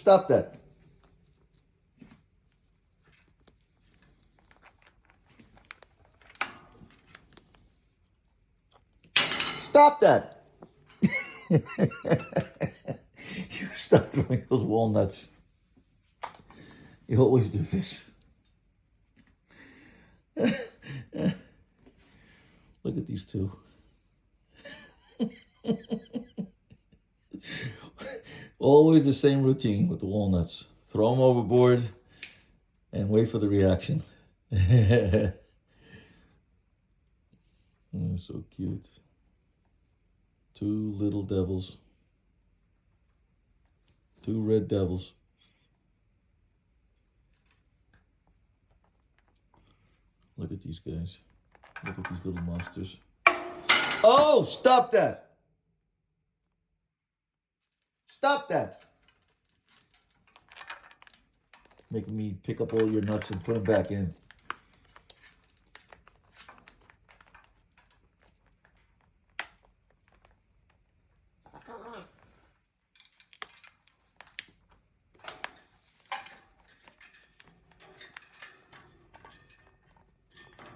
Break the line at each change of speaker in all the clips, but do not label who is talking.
Stop that. Stop that. You stop throwing those walnuts. You always do this. Look at these two. Always the same routine with the walnuts. Throw them overboard and wait for the reaction. Oh, so cute. Two little devils. Two red devils. Look at these guys. Look at these little monsters. Oh, stop that! Stop that! Making me pick up all your nuts and put them back in.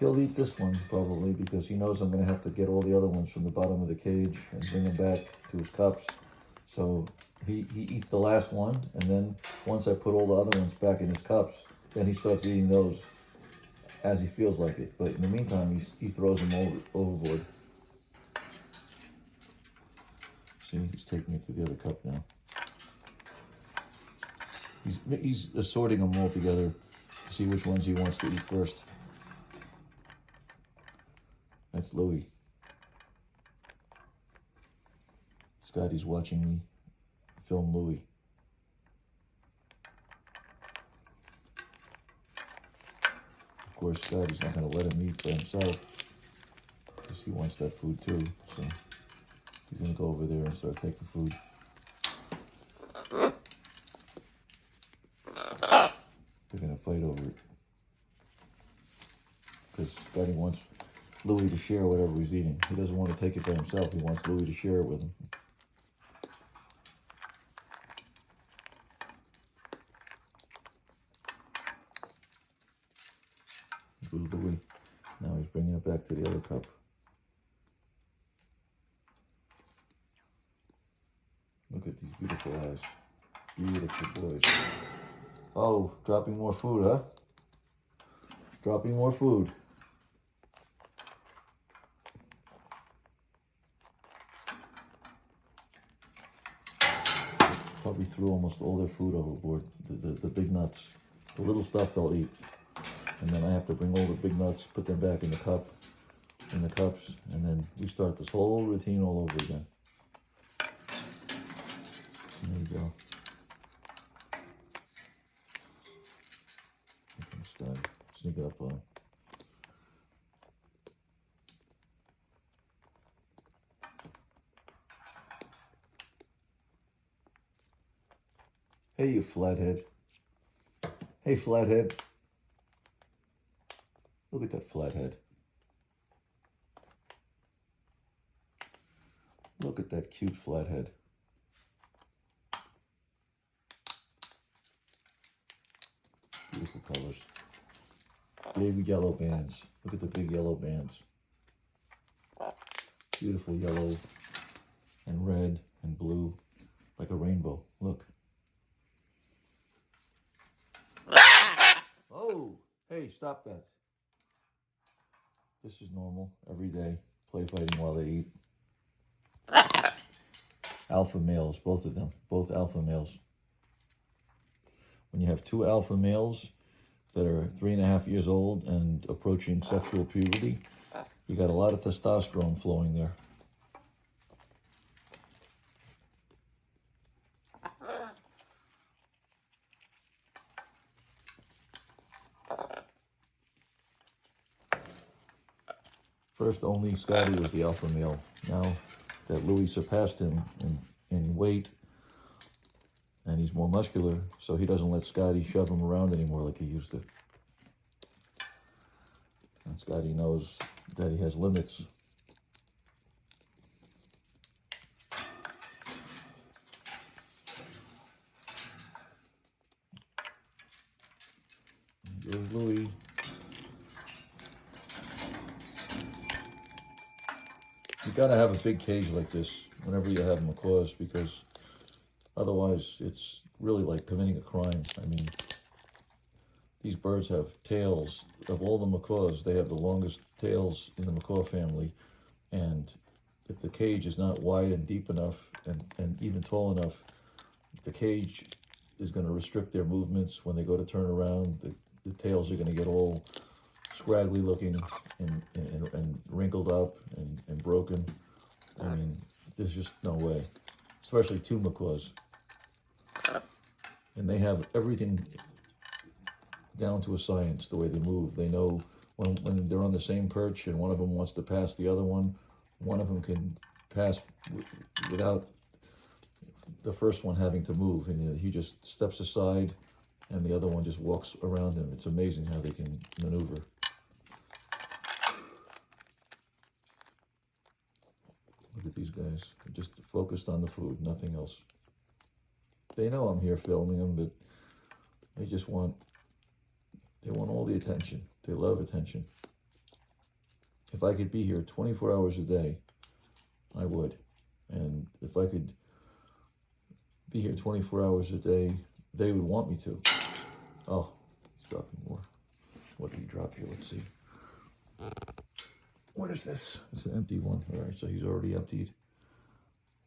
He'll eat this one probably because he knows I'm going to have to get all the other ones from the bottom of the cage and bring them back to his cups. So he eats the last one, and then once I put all the other ones back in his cups, then he starts eating those as he feels like it. But in the meantime, he throws them overboard. See, he's taking it to the other cup now. He's assorting them all together to see which ones he wants to eat first. That's Louie. Scottie's watching me film Louie. Of course, Scottie's not going to let him eat by himself because he wants that food too. So he's going to go over there and start taking food. They're going to fight over it because Scottie wants Louie to share whatever he's eating. He doesn't want to take it by himself. He wants Louie to share it with him. Louie. Now he's bringing it back to the other cup. Look at these beautiful eyes. Beautiful boys. Oh, dropping more food, huh? Dropping more food. Probably threw almost all their food overboard. The big nuts. The little stuff they'll eat. And then I have to bring all the big nuts, put them back in the cups, and then we start this whole routine all over again. There you go. Here comes Scottie. Sneak it up on him. Hey, you flathead. Hey, flathead. Look at that flathead. Look at that cute flathead. Beautiful colors. Big yellow bands. Look at the big yellow bands. Beautiful yellow and red and blue, like a rainbow. Look. Oh, hey, stop that. This is normal, every day, play fighting while they eat. alpha males, both of them, both alpha males. When you have two alpha males that are 3.5 years old and approaching sexual puberty, you got a lot of testosterone flowing there. First, only Scottie was the alpha male. Now that Louie surpassed him in weight, and he's more muscular, so he doesn't let Scottie shove him around anymore like he used to. And Scottie knows that he has limits. There's Louie. You gotta have a big cage like this whenever you have macaws, because otherwise it's really like committing a crime. I mean, these birds have tails. Of all the macaws, they have the longest tails in the macaw family. And if the cage is not wide and deep enough and even tall enough, the cage is going to restrict their movements. When they go to turn around, the tails are going to get all scraggly looking and wrinkled up and broken. I mean, there's just no way, especially two macaws. And they have everything down to a science, the way they move. They know when they're on the same perch and one of them wants to pass the other one of them can pass without the first one having to move. And he just steps aside and the other one just walks around him. It's amazing how they can maneuver. Look at these guys. They're just focused on the food, nothing else. They know I'm here filming them, but they just want all the attention. They love attention. If I could be here 24 hours a day, I would. And if I could be here 24 hours a day, they would want me to. Oh, he's dropping more. What did he drop here? Let's see. What is this? It's an empty one. All right, so he's already emptied.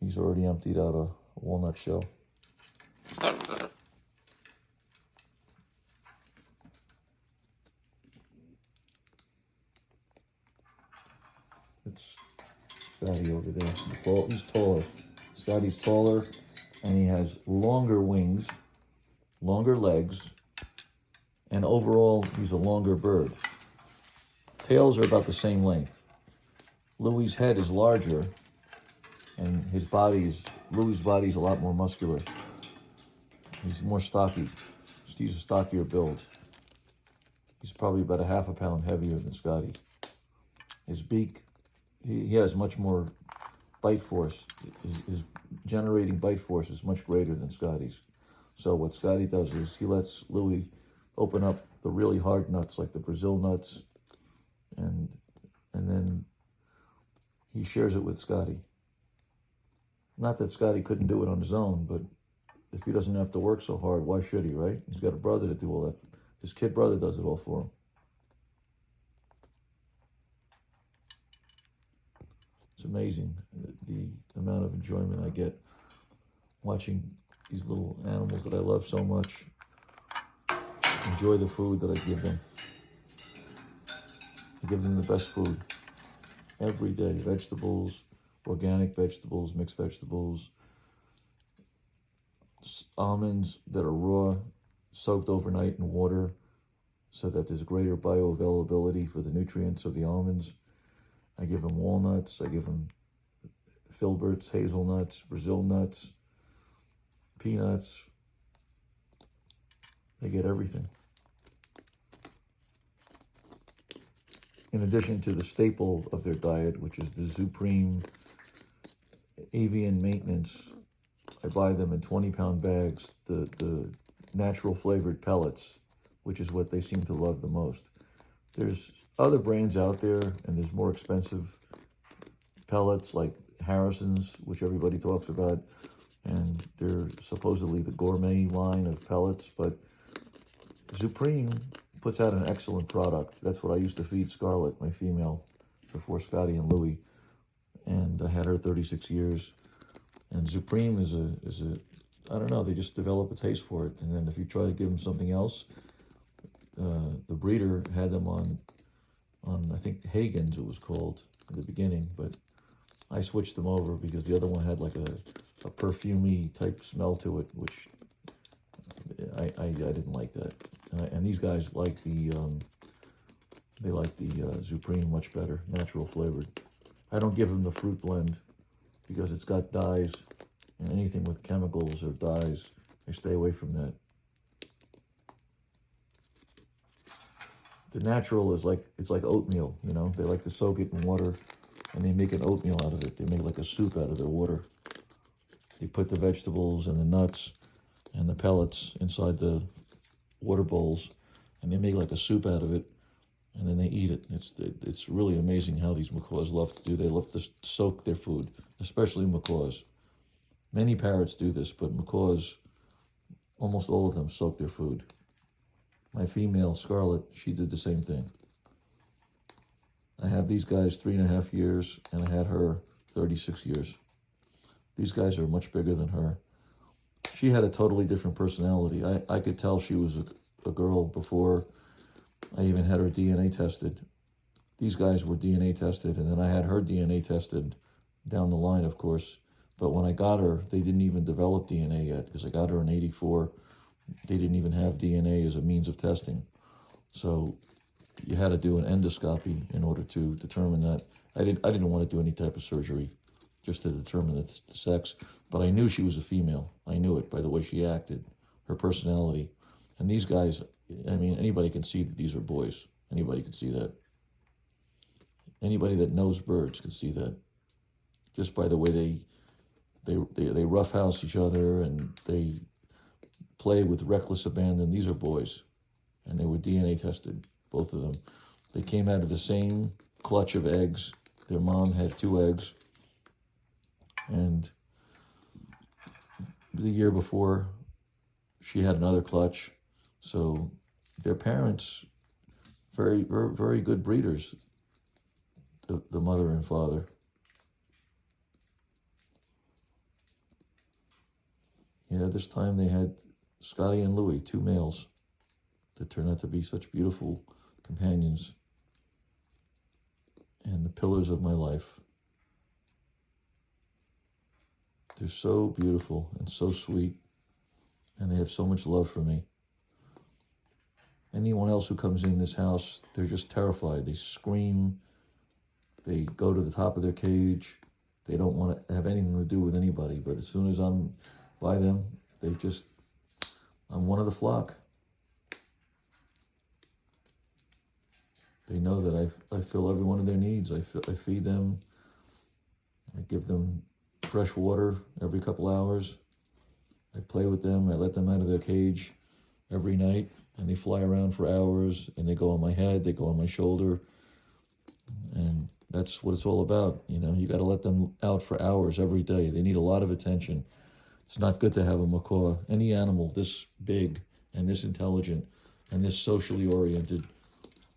He's already emptied out a walnut shell. It's Scottie over there. He's taller. Scottie's taller, and he has longer wings, longer legs, and overall, he's a longer bird. Tails are about the same length. Louie's head is larger, and Louie's body is a lot more muscular. He's more stocky. He's a stockier build. He's probably about 1/2 pound heavier than Scottie. His beak, he has much more bite force. His generating bite force is much greater than Scottie's. So what Scottie does is he lets Louie open up the really hard nuts, like the Brazil nuts, and then he shares it with Scottie. Not that Scottie couldn't do it on his own, but if he doesn't have to work so hard, why should he, right? He's got a brother to do all that. His kid brother does it all for him. It's amazing the amount of enjoyment I get watching these little animals that I love so much enjoy the food that I give them. I give them the best food every day. Vegetables, organic vegetables, mixed vegetables, almonds that are raw, soaked overnight in water so that there's greater bioavailability for the nutrients of the almonds. I give them walnuts, I give them filberts, hazelnuts, Brazil nuts, peanuts. They get everything. In addition to the staple of their diet, which is the Supreme Avian Maintenance, I buy them in 20-pound bags, the natural flavored pellets, which is what they seem to love the most. There's other brands out there, and there's more expensive pellets like Harrison's, which everybody talks about, and they're supposedly the gourmet line of pellets, but Supreme puts out an excellent product. That's what I used to feed Scarlet, my female, before Scottie and Louie, and I had her 36 years, And Supreme is a I don't know, they just develop a taste for it. And then if you try to give them something else, the breeder had them on I think Hagen's it was called in the beginning, but I switched them over because the other one had like a perfumey type smell to it, which I didn't like that. And these guys like the Supreme much better, natural flavored. I don't give them the fruit blend because it's got dyes, and anything with chemicals or dyes, I stay away from that. The natural is like, it's like oatmeal, you know? They like to soak it in water, and they make an oatmeal out of it. They make like a soup out of their water. They put the vegetables and the nuts and the pellets inside the water bowls, and they make like a soup out of it, and then they eat it. It's really amazing how these macaws love to do. They love to soak their food, especially macaws. Many parrots do this, but macaws, almost all of them soak their food. My female, Scarlet, she did the same thing. I have these guys 3.5 years, and I had her 36 years. These guys are much bigger than her. She had a totally different personality. I could tell she was a girl before I even had her DNA tested. These guys were DNA tested, and then I had her DNA tested down the line, of course. But when I got her, they didn't even develop DNA yet, because I got her in '84. They didn't even have DNA as a means of testing. So you had to do an endoscopy in order to determine that. I didn't want to do any type of surgery just to determine the sex, but I knew she was a female. I knew it by the way she acted, her personality. And these guys, I mean, anybody can see that these are boys. Anybody can see that. Anybody that knows birds can see that. Just by the way they roughhouse each other and they play with reckless abandon. These are boys, and they were DNA tested, both of them. They came out of the same clutch of eggs. Their mom had 2 eggs, and the year before, she had another clutch. So their parents, very, very, very good breeders, the mother and father. Yeah, this time they had Scottie and Louie, 2 males that turned out to be such beautiful companions and the pillars of my life. They're so beautiful and so sweet, and they have so much love for me. Anyone else who comes in this house, they're just terrified. They scream. They go to the top of their cage. They don't want to have anything to do with anybody. But as soon as I'm by them, I'm one of the flock. They know that I fill every one of their needs. I feed them. I give them fresh water every couple hours. I play with them. I let them out of their cage every night, and they fly around for hours, and they go on my head, they go on my shoulder, and that's what it's all about. You know, you got to let them out for hours every day. They need a lot of attention. It's not good to have a macaw, any animal this big and this intelligent and this socially oriented.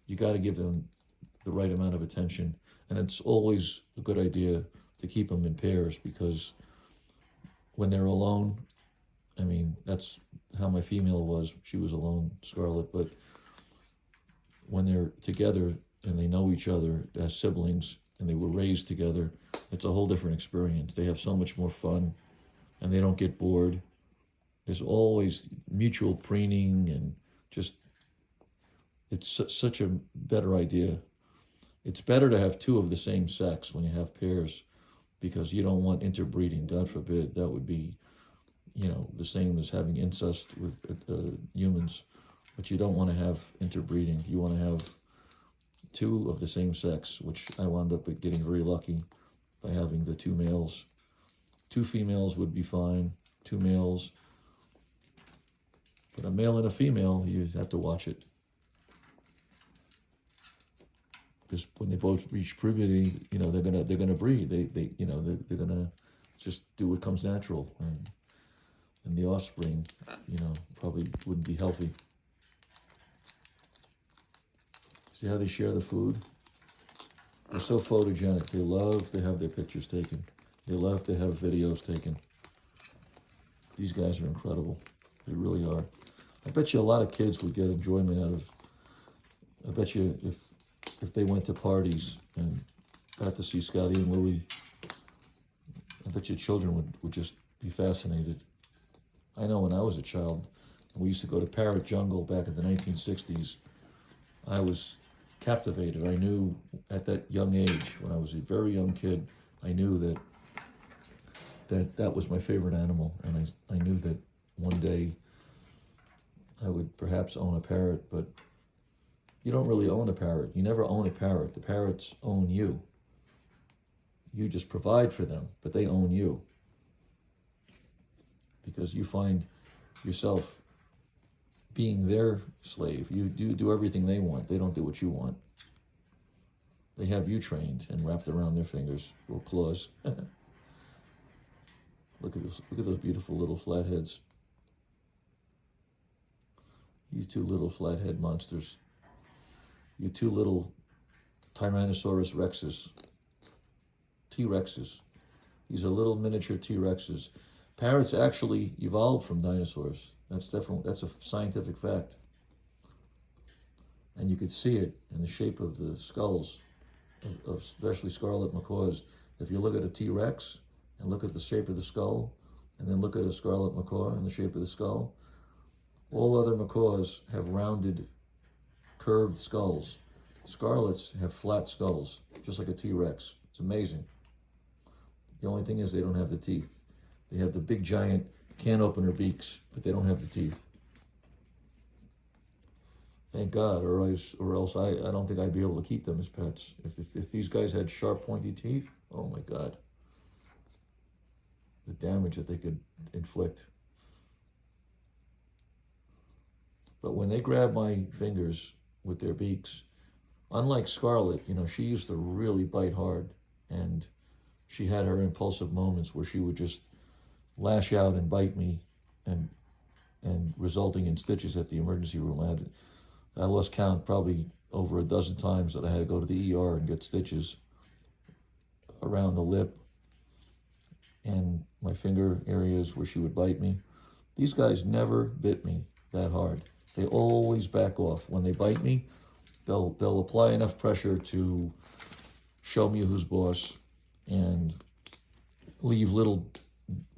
You got to give them the right amount of attention. And it's always a good idea to keep them in pairs, because when they're alone, I mean, that's how my female was. She was alone, Scarlet. But when they're together and they know each other as siblings and they were raised together, it's a whole different experience. They have so much more fun, and they don't get bored. There's always mutual preening, and just, it's such a better idea. It's better to have 2 of the same sex when you have pairs, because you don't want interbreeding. God forbid. That would be, you know, the same as having incest with humans. But you don't want to have interbreeding. You want to have 2 of the same sex, which I wound up getting very lucky by having the 2 males. 2 females would be fine, 2 males. But a male and a female, you have to watch it. Because when they both reach puberty, you know, they're gonna breed. They're gonna just do what comes natural, and the offspring, you know, probably wouldn't be healthy. See how they share the food? They're so photogenic. They love to have their pictures taken. They love to have videos taken. These guys are incredible. They really are. I bet you a lot of kids would get enjoyment out of, I bet you if they went to parties and got to see Scottie and Louie, I bet you children would just be fascinated. I know when I was a child, we used to go to Parrot Jungle back in the 1960s. I was captivated. I knew at that young age, when I was a very young kid, I knew that was my favorite animal. And I knew that one day I would perhaps own a parrot, but you don't really own a parrot. You never own a parrot. The parrots own you. You just provide for them, but they own you. Because you find yourself being their slave. You do everything they want. They don't do what you want. They have you trained and wrapped around their fingers or claws. Look at this. Look at those beautiful little flatheads. You two little flathead monsters. You two little Tyrannosaurus rexes. T-rexes. These are little miniature T-rexes. Parrots actually evolved from dinosaurs. That's a scientific fact. And you could see it in the shape of the skulls, of especially Scarlet Macaws. If you look at a T-Rex and look at the shape of the skull, and then look at a Scarlet Macaw and the shape of the skull, all other macaws have rounded, curved skulls. Scarlets have flat skulls, just like a T-Rex. It's amazing. The only thing is they don't have the teeth. They have the big giant can opener beaks, but they don't have the teeth. Thank God, or else I don't think I'd be able to keep them as pets. If these guys had sharp, pointy teeth, oh my God. The damage that they could inflict. But when they grab my fingers with their beaks, unlike Scarlet, she used to really bite hard, and she had her impulsive moments where she would just lash out and bite me, and resulting in stitches at the emergency room. I lost count probably over a dozen times that I had to go to the ER and get stitches around the lip and my finger areas where she would bite me. These guys never bit me that hard. They always back off. When they bite me, they'll apply enough pressure to show me who's boss and leave little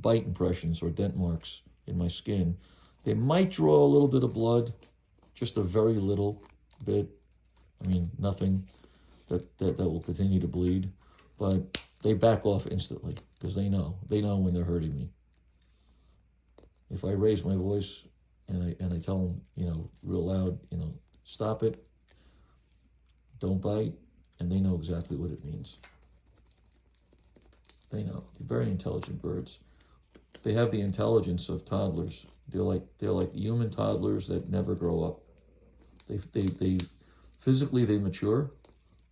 bite impressions or dent marks in my skin. They might draw a little bit of blood, just a very little bit. I mean, nothing that will continue to bleed, but they back off instantly because they know when they're hurting me. If I raise my voice and I tell them, real loud, stop it, don't bite, and they know exactly what it means. They know. They're very intelligent birds. They have the intelligence of toddlers. They're like human toddlers that never grow up. They physically they mature,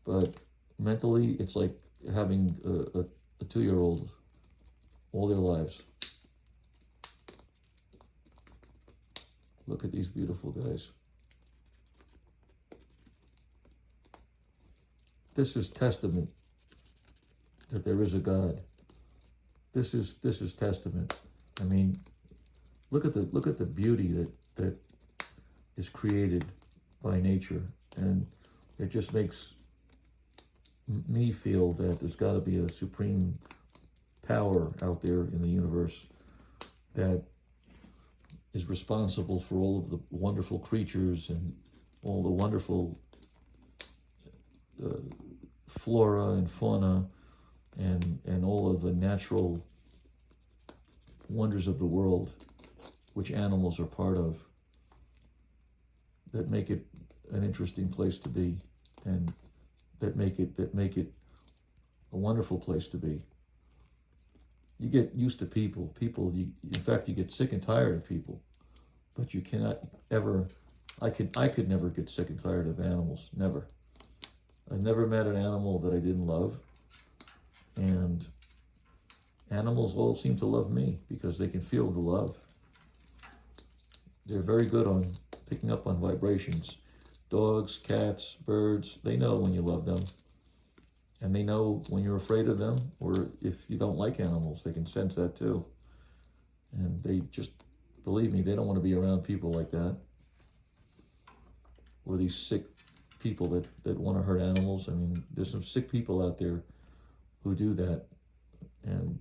but mentally it's like having a 2-year-old all their lives. Look at these beautiful guys. This is testament that there is a God. This is testament. I mean, look at the beauty that is created by nature, and it just makes me feel that there's got to be a supreme power out there in the universe that is responsible for all of the wonderful creatures and all the wonderful flora and fauna and all of the natural wonders of the world, which animals are part of, that make it an interesting place to be, and that make it a wonderful place to be. You get used to people. In fact, you get sick and tired of people, but you cannot ever. I could never get sick and tired of animals. Never. I've never met an animal that I didn't love, and animals all seem to love me because they can feel the love. They're very good on picking up on vibrations. Dogs, cats, birds, they know when you love them. And they know when you're afraid of them, or if you don't like animals, they can sense that too. And they just, believe me, they don't want to be around people like that. Or these sick people that want to hurt animals. I mean, there's some sick people out there who do that. And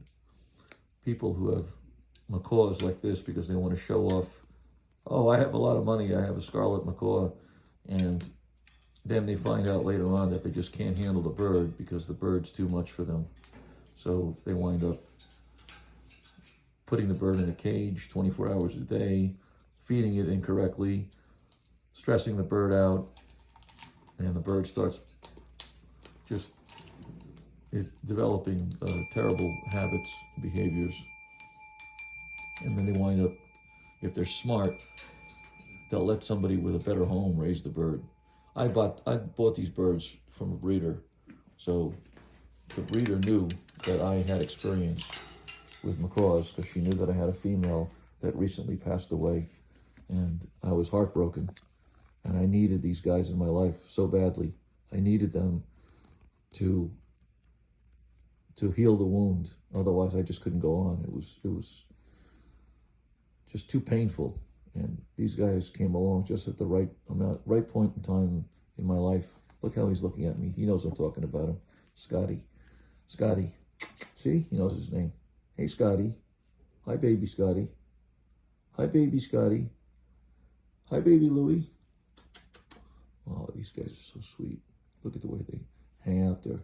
people who have macaws like this because they want to show off, oh, I have a lot of money, I have a Scarlet Macaw. And then they find out later on that they just can't handle the bird because the bird's too much for them. So they wind up putting the bird in a cage 24 hours a day, feeding it incorrectly, stressing the bird out, and the bird starts just developing terrible habits, behaviors. And then they wind up, if they're smart, they'll let somebody with a better home raise the bird. I bought these birds from a breeder, so the breeder knew that I had experience with macaws because she knew that I had a female that recently passed away, and I was heartbroken, and I needed these guys in my life so badly. I needed them to heal the wound, otherwise I just couldn't go on. It was just too painful. And these guys came along just at the right point in time in my life. Look how he's looking at me. He knows I'm talking about him. Scottie. Scottie. See? He knows his name. Hey, Scottie. Hi, baby Scottie. Hi, baby Scottie. Hi, baby Louie. Oh, these guys are so sweet. Look at the way they hang out there.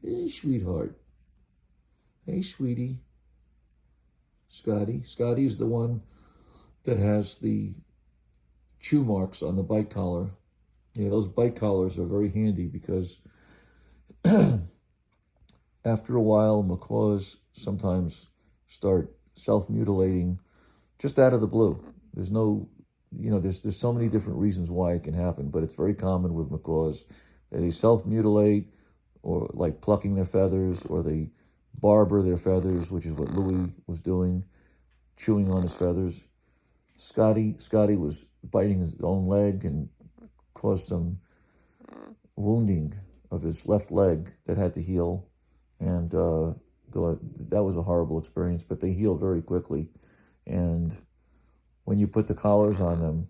Hey, sweetheart. Hey, sweetie. Scottie. Scottie is the one that has the chew marks on the bite collar. Yeah, those bite collars are very handy because after a while, macaws sometimes start self-mutilating just out of the blue. There's no, there's so many different reasons why it can happen, but it's very common with macaws. They self-mutilate, or like plucking their feathers, or they barber their feathers, which is what Louie was doing, chewing on his feathers. Scottie was biting his own leg and caused some wounding of his left leg that had to heal. And that was a horrible experience, but they heal very quickly. And when you put the collars on them,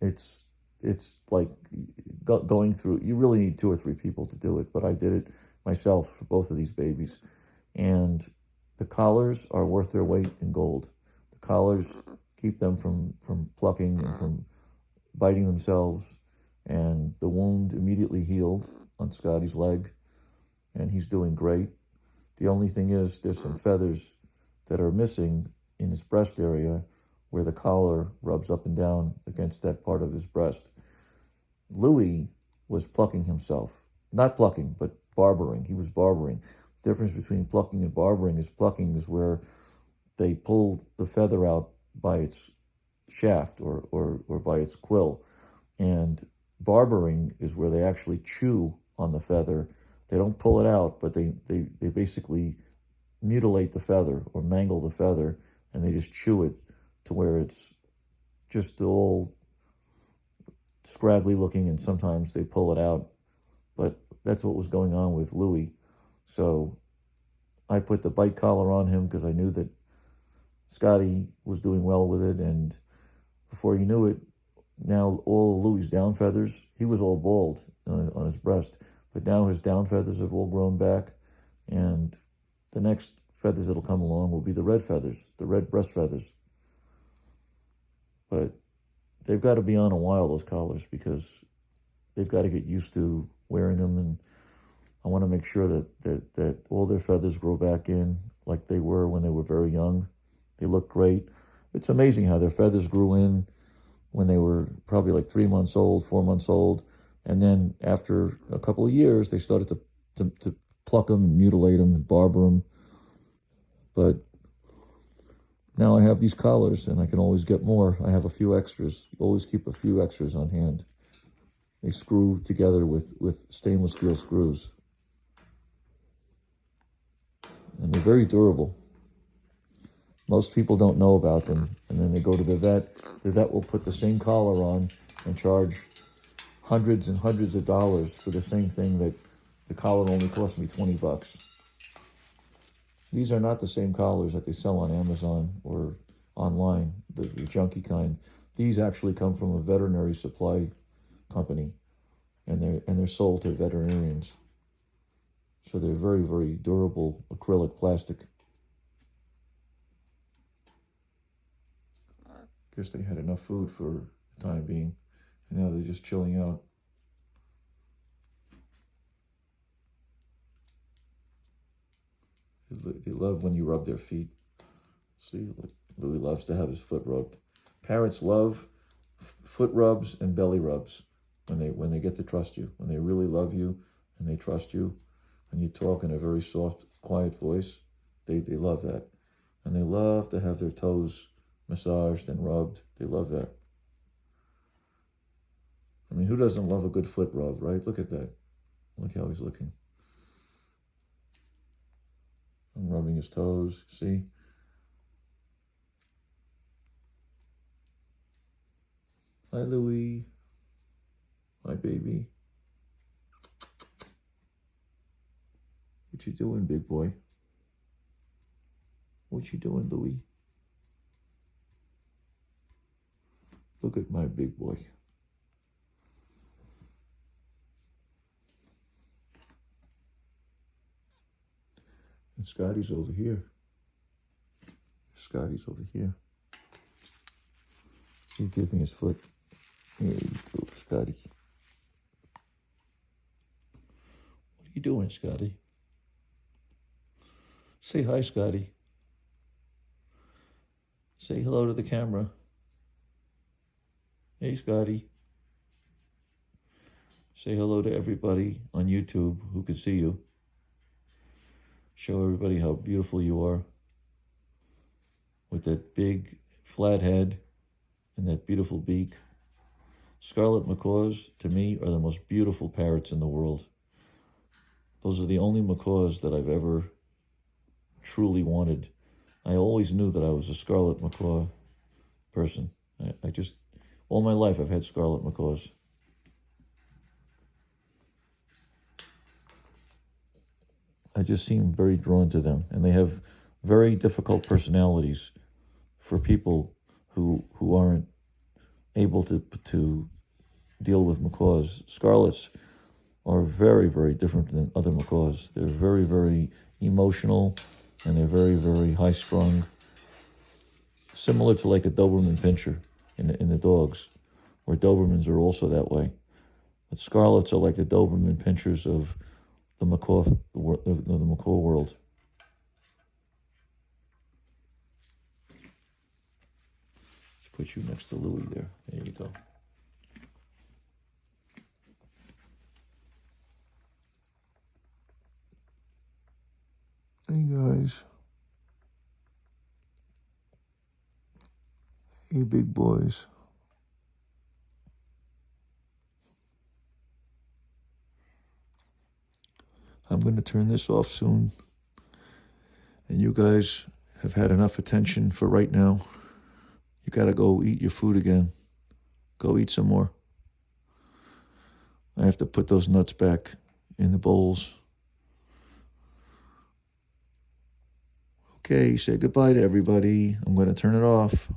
it's like going through, you really need 2 or 3 people to do it, but I did it myself for both of these babies. And the collars are worth their weight in gold. The collars keep them from plucking and from biting themselves. And the wound immediately healed on Scottie's leg, and he's doing great. The only thing is there's some feathers that are missing in his breast area where the collar rubs up and down against that part of his breast. Louie was plucking himself. Not plucking, but barbering. He was barbering. The difference between plucking and barbering is plucking is where they pull the feather out by its shaft or by its quill. And barbering is where they actually chew on the feather. They don't pull it out, but they basically mutilate the feather or mangle the feather, and they just chew it to where it's just all scraggly looking, and sometimes they pull it out. But that's what was going on with Louie. So I put the bite collar on him because I knew that Scottie was doing well with it, and before you knew it, now all Louie's down feathers, he was all bald on his breast, but now his down feathers have all grown back, and the next feathers that'll come along will be the red feathers, the red breast feathers. But they've got to be on a while, those collars, because they've got to get used to wearing them, and I want to make sure that all their feathers grow back in like they were when they were very young. They look great. It's amazing how their feathers grew in when they were probably like 3 months old, 4 months old. And then after a couple of years, they started to pluck them and mutilate them and barber them. But now I have these collars and I can always get more. I have a few extras. Always keep a few extras on hand. They screw together with stainless steel screws. And they're very durable. Most people don't know about them, and then they go to the vet. The vet will put the same collar on and charge hundreds and hundreds of dollars for the same thing that The collar only cost me 20 bucks. These are not the same collars that they sell on Amazon or online, the junky kind. These actually come from a veterinary supply company, and they're sold to veterinarians. So they're very, very durable acrylic plastic. Guess they had enough food for the time being, and now they're just chilling out. They love when you rub their feet. See, Louie loves to have his foot rubbed. Parrots love foot rubs and belly rubs when they get to trust you. When they really love you and they trust you, and you talk in a very soft, quiet voice, they love that. And they love to have their toes massaged and rubbed. They love that. I mean, who doesn't love a good foot rub, right? Look at that. Look how he's looking. I'm rubbing his toes, see? Hi, Louie. Hi, baby. What you doing, big boy? What you doing, Louie? Look at my big boy. And Scottie's over here. Scottie's over here. He gives me his foot. There you go, Scottie. What are you doing, Scottie? Say hi, Scottie. Say hello to the camera. Hey, Scottie. Say hello to everybody on YouTube who can see you. Show everybody how beautiful you are with that big flat head and that beautiful beak. Scarlet Macaws, to me, are the most beautiful parrots in the world. Those are the only macaws that I've ever truly wanted. I always knew that I was a Scarlet Macaw person. I just, all my life I've had Scarlet Macaws. I just seem very drawn to them, and they have very difficult personalities for people who aren't able to deal with macaws. Scarlets are very, very different than other macaws. They're very, very emotional, and they're very, very high-strung, similar to like a Doberman pinscher in the dogs, where Dobermans are also that way. But Scarlets are like the Doberman pinschers of the macaw world. Let's put you next to Louie there. There you go. Hey guys. Hey big boys. I'm going to turn this off soon. And you guys have had enough attention for right now. You got to go eat your food again. Go eat some more. I have to put those nuts back in the bowls. Okay, say goodbye to everybody. I'm going to turn it off.